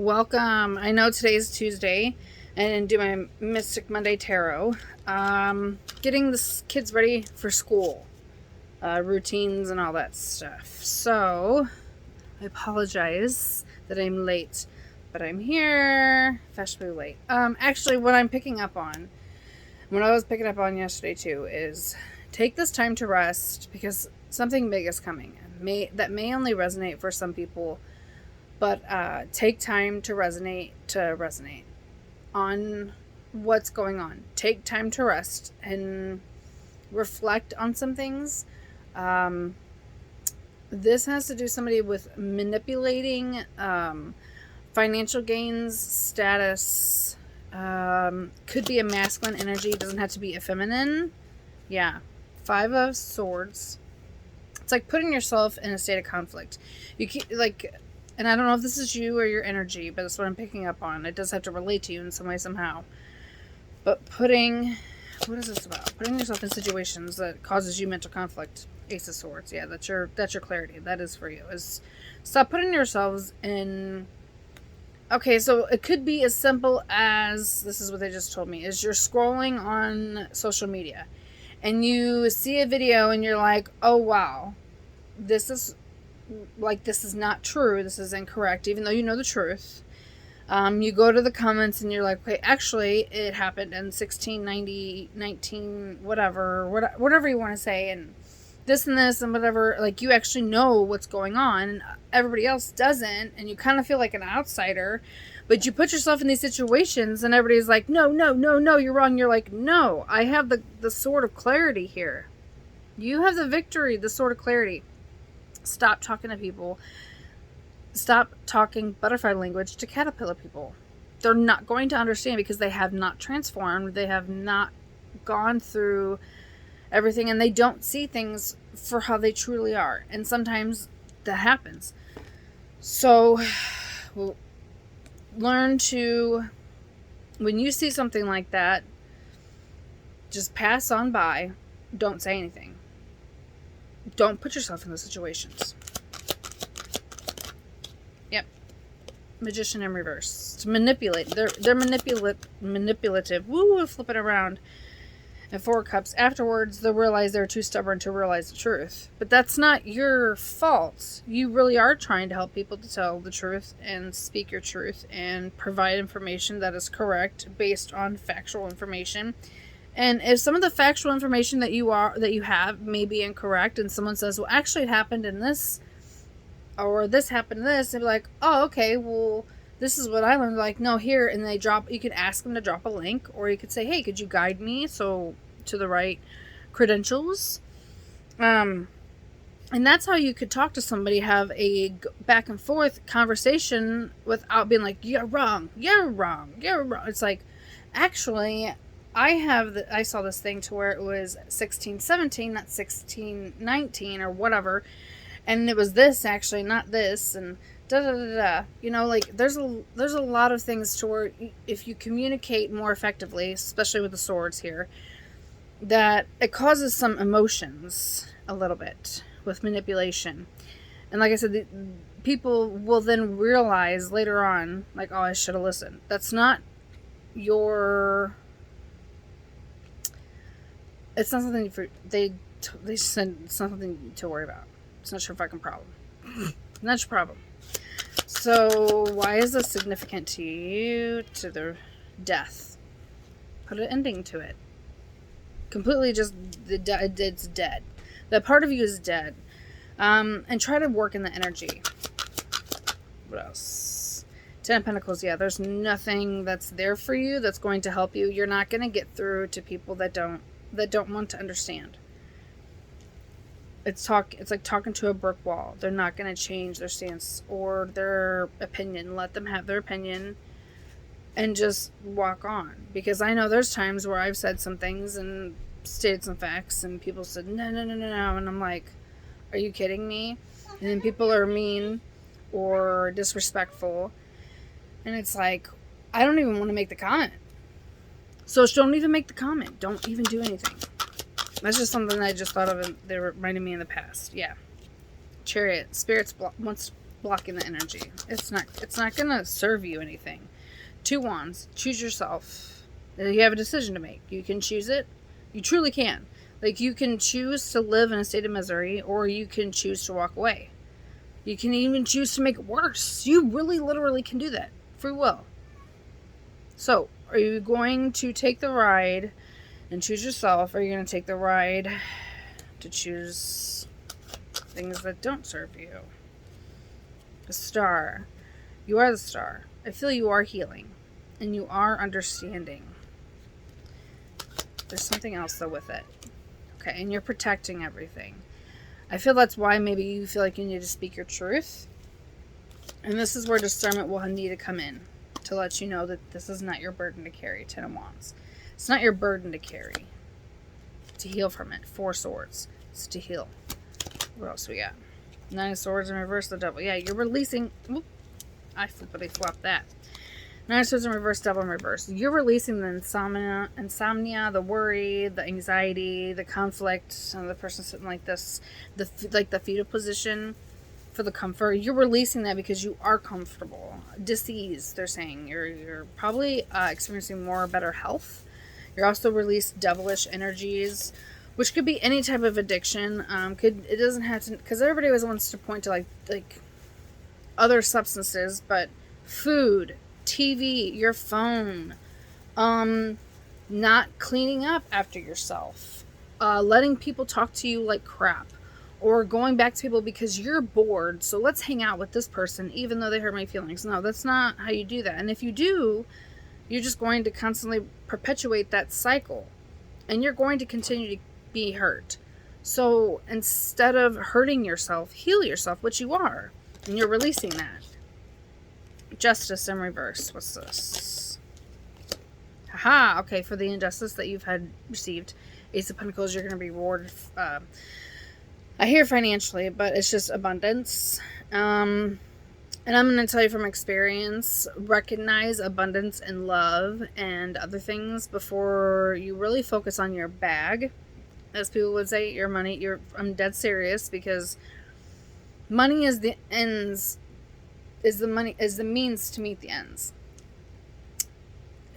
Welcome. I know today's Tuesday and do my Mystic Monday Tarot. Getting the kids ready for school, routines and all that stuff. So, I apologize that I'm late, but I'm here. Fashionably late. Actually, what I'm picking up on, what I was picking up on yesterday too, is take this time to rest because something big is coming. That may only resonate for some people. But take time to resonate on what's going on. Take time to rest and reflect on some things. This has to do somebody with manipulating financial gains, status. Could be a masculine energy. Doesn't have to be a feminine. Yeah. 5 of Swords. It's like putting yourself in a state of conflict. You keep and I don't know if this is you or your energy, but that's what I'm picking up on. It does have to relate to you in some way, somehow. But what is this about? Putting yourself in situations that causes you mental conflict. Ace of Swords. Yeah, that's your clarity. That is for you. Is stop putting yourselves in. Okay, so it could be as simple as, this is what they just told me, is you're scrolling on social media and you see a video and you're like, oh wow, this is not true, this is incorrect, even though you know the truth. You go to the comments and you're like, okay, actually it happened in 1690, 19, whatever you want to say, and this and this and whatever, like you actually know what's going on and everybody else doesn't, and you kind of feel like an outsider, but you put yourself in these situations and everybody's like, no, you're wrong. You're like, no, I have the sword of clarity here. You have the victory, the sword of clarity. Stop talking to people. Stop talking butterfly language to caterpillar people. They're not going to understand because they have not transformed. They have not gone through everything and they don't see things for how they truly are. And sometimes that happens. So learn to, when you see something like that, just pass on by. Don't say anything. Don't put yourself in those situations. Yep. Magician in reverse. To manipulate. They're manipulative. Woo, flip it around. And 4 cups. Afterwards, they'll realize they're too stubborn to realize the truth. But that's not your fault. You really are trying to help people to tell the truth and speak your truth and provide information that is correct based on factual information. And if some of the factual information that you have may be incorrect, and someone says, well, actually it happened in this, or this happened in this, they'd be like, oh, okay, well, this is what I learned. Like, no, here, and you could ask them to drop a link, or you could say, hey, could you guide me to the right credentials? And that's how you could talk to somebody, have a back and forth conversation without being like, you're wrong. It's like, actually, I saw this thing to where it was 1617, not 1619 or whatever, and it was this actually, not this, and da da da da. You know, like there's a lot of things to where if you communicate more effectively, especially with the swords here, that it causes some emotions a little bit with manipulation. And like I said, people will then realize later on, like, oh, I should have listened. That's not your. It's not something they said it's not something to worry about. It's not your fucking problem. Not your problem. So why is this significant to you? To the death. Put an ending to it. Completely just it's dead. That part of you is dead. And try to work in the energy. What else? 10 of Pentacles. Yeah, there's nothing that's there for you that's going to help you. You're not going to get through to people that don't want to understand. It's like talking to a brick wall. They're not going to change their stance or their opinion. Let them have their opinion and just walk on. Because I know there's times where I've said some things and stated some facts and people said, no. And I'm like, are you kidding me? And then people are mean or disrespectful. And it's like, I don't even want to make the comment. So don't even make the comment. Don't even do anything. That's just something I just thought of and they reminded me in the past. Yeah. Chariot. Spirits wants blocking the energy. It's not gonna serve you anything. 2 wands. Choose yourself. You have a decision to make. You can choose it. You truly can. Like, you can choose to live in a state of misery, or you can choose to walk away. You can even choose to make it worse. You really literally can do that. Free will. So, are you going to take the ride and choose yourself, or are you going to take the ride to choose things that don't serve you? The star. You are the star. I feel you are healing, and you are understanding. There's something else, though, with it. Okay, and you're protecting everything. I feel that's why maybe you feel like you need to speak your truth. And this is where discernment will need to come in to let you know that this is not your burden to carry. 10 of Wands. It's not your burden to carry. To heal from it. 4 swords. It's to heal. What else we got? 9 of Swords in reverse, the Devil. Yeah, you're releasing... Whoop, I flippity flopped that. 9 of Swords in reverse, Devil in reverse. You're releasing the insomnia, the worry, the anxiety, the conflict. The person sitting like this, the fetal position for the comfort. You're releasing that because you are comfortable. Disease, they're saying. You're probably experiencing more better health. You're also released devilish energies, which could be any type of addiction. It doesn't have to, because everybody always wants to point to like other substances, but food, TV, your phone, not cleaning up after yourself, letting people talk to you like crap, or going back to people because you're bored, so let's hang out with this person even though they hurt my feelings. No, that's not how you do that. And if you do, you're just going to constantly perpetuate that cycle, and you're going to continue to be hurt. So instead of hurting yourself, heal yourself, which you are, and you're releasing that. Justice in reverse. What's this? Haha. Okay, for the injustice that you've had received, Ace of Pentacles, you're going to be rewarded. I hear financially, but it's just abundance. And I'm going to tell you from experience, recognize abundance and love and other things before you really focus on your bag. As people would say, your money. I'm dead serious, because money is the ends. Is the means to meet the ends.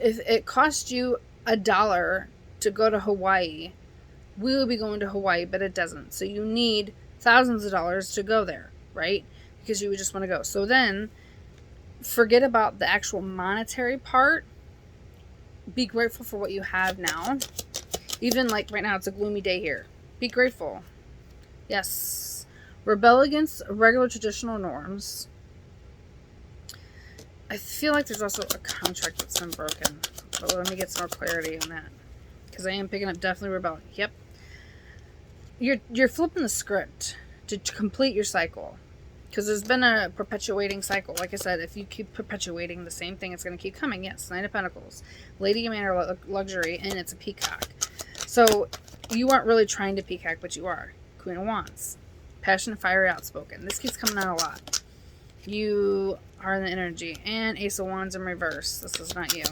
If it cost you $1 to go to Hawaii, we would be going to Hawaii, but it doesn't. So you need thousands of dollars to go there, right? Because you would just want to go. So then, forget about the actual monetary part. Be grateful for what you have now. Even like right now, it's a gloomy day here. Be grateful. Yes. Rebel against regular traditional norms. I feel like there's also a contract that's been broken. But let me get some more clarity on that. Because I am picking up definitely rebelling. Yep. You're flipping the script to complete your cycle. Because there's been a perpetuating cycle. Like I said, if you keep perpetuating the same thing, it's going to keep coming. Yes, 9 of Pentacles. Lady of Manor Luxury, and it's a peacock. So, you aren't really trying to peacock, but you are. Queen of Wands. Passionate, fiery, outspoken. This keeps coming out a lot. You are in the energy. And Ace of Wands in reverse. This is not you.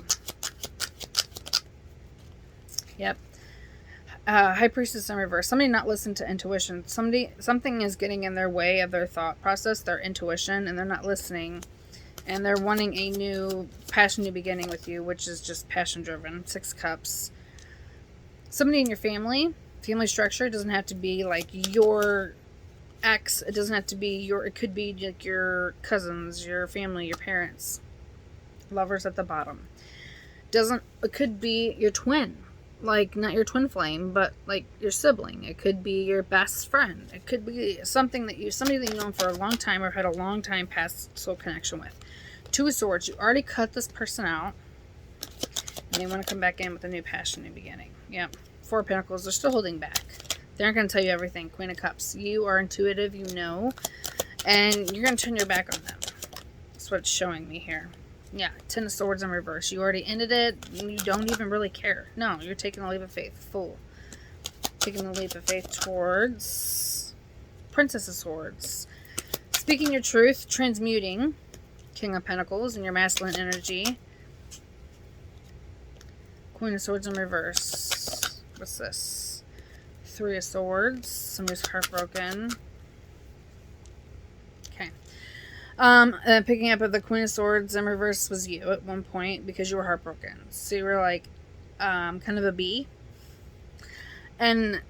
Yep. High Priestess in reverse. Somebody not listen to intuition. Something is getting in their way of their thought process, their intuition, and they're not listening. And they're wanting a new passion, new beginning with you, which is just passion driven. 6 Cups. Somebody in your family structure, doesn't have to be like your ex. It doesn't have to be it could be like your cousins, your family, your parents. Lovers at the bottom. It could be your twin. Like, not your twin flame, but like your sibling. It could be your best friend. It could be somebody that you've known for a long time or had a long time past soul connection with. 2 of Swords. You already cut this person out. And they want to come back in with a new passion, new beginning. Yep. 4 of Pentacles. They're still holding back. They aren't going to tell you everything. Queen of Cups. You are intuitive, you know. And you're going to turn your back on them. That's what it's showing me here. Yeah, 10 of Swords in reverse. You already ended it. You don't even really care. No, you're taking a leap of faith. Fool. Taking the leap of faith towards Princess of Swords. Speaking your truth. Transmuting. King of Pentacles in your masculine energy. Queen of Swords in reverse. What's this? 3 of Swords. Somebody's heartbroken. Okay. And picking up at the Queen of Swords in reverse was you at one point because you were heartbroken. So you were like, kind of a bee. And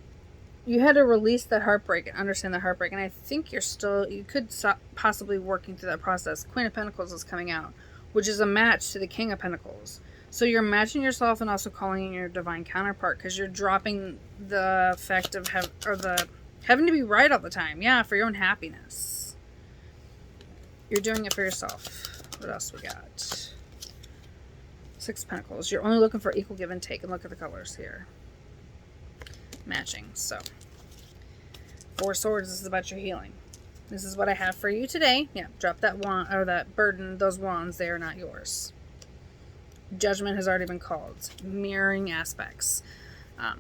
you had to release that heartbreak and understand that heartbreak. And I think you could stop possibly working through that process. Queen of Pentacles is coming out, which is a match to the King of Pentacles. So you're matching yourself and also calling in your divine counterpart because you're dropping the effect of having to be right all the time. Yeah, for your own happiness. You're doing it for yourself. What else we got? Six of Pentacles. You're only looking for equal give and take. And look at the colors here. Matching. So, Four Swords, this is about your healing. This is what I have for you today. Yeah, drop that wand, or that burden. Those wands, they are not yours. Judgment has already been called. Mirroring aspects.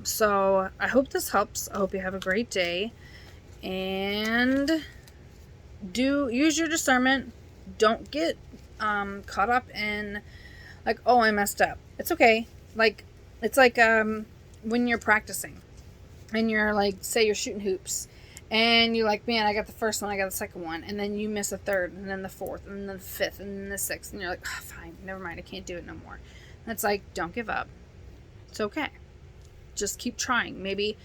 So, I hope this helps. I hope you have a great day. And use your discernment. Don't get caught up in like, oh, I messed up. It's okay. Like, it's like when you're practicing and you're like, say you're shooting hoops and you're like, man, I got the first one, I got the second one, and then you miss a third, and then the fourth, and then the fifth, and then the sixth, and you're like, oh, fine, never mind, I can't do it no more. And it's like, don't give up. It's okay. Just keep trying. Maybe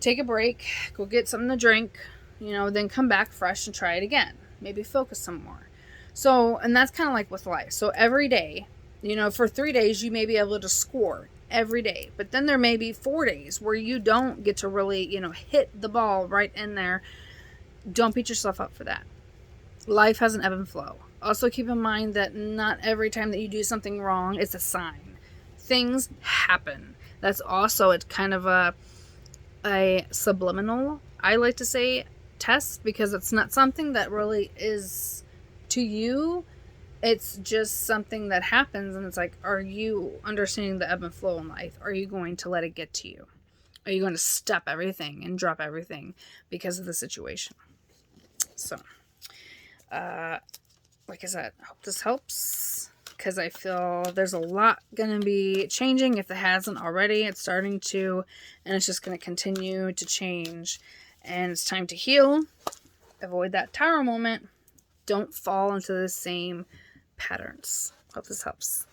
take a break, go get something to drink, then come back fresh and try it again. Maybe focus some more. So, and that's kind of like with life. So every day, for 3 days, you may be able to score every day. But then there may be 4 days where you don't get to really, hit the ball right in there. Don't beat yourself up for that. Life has an ebb and flow. Also keep in mind that not every time that you do something wrong, it's a sign. Things happen. That's also, it's kind of a subliminal, I like to say, test, because it's not something that really is to you. It's just something that happens, and it's like, are you understanding the ebb and flow in life? Are you going to let it get to you? Are you going to stop everything and drop everything because of the situation? So, like I said, I hope this helps, because I feel there's a lot going to be changing. If it hasn't already, it's starting to, and it's just going to continue to change. And it's time to heal. Avoid that tower moment. Don't fall into the same patterns. Hope this helps.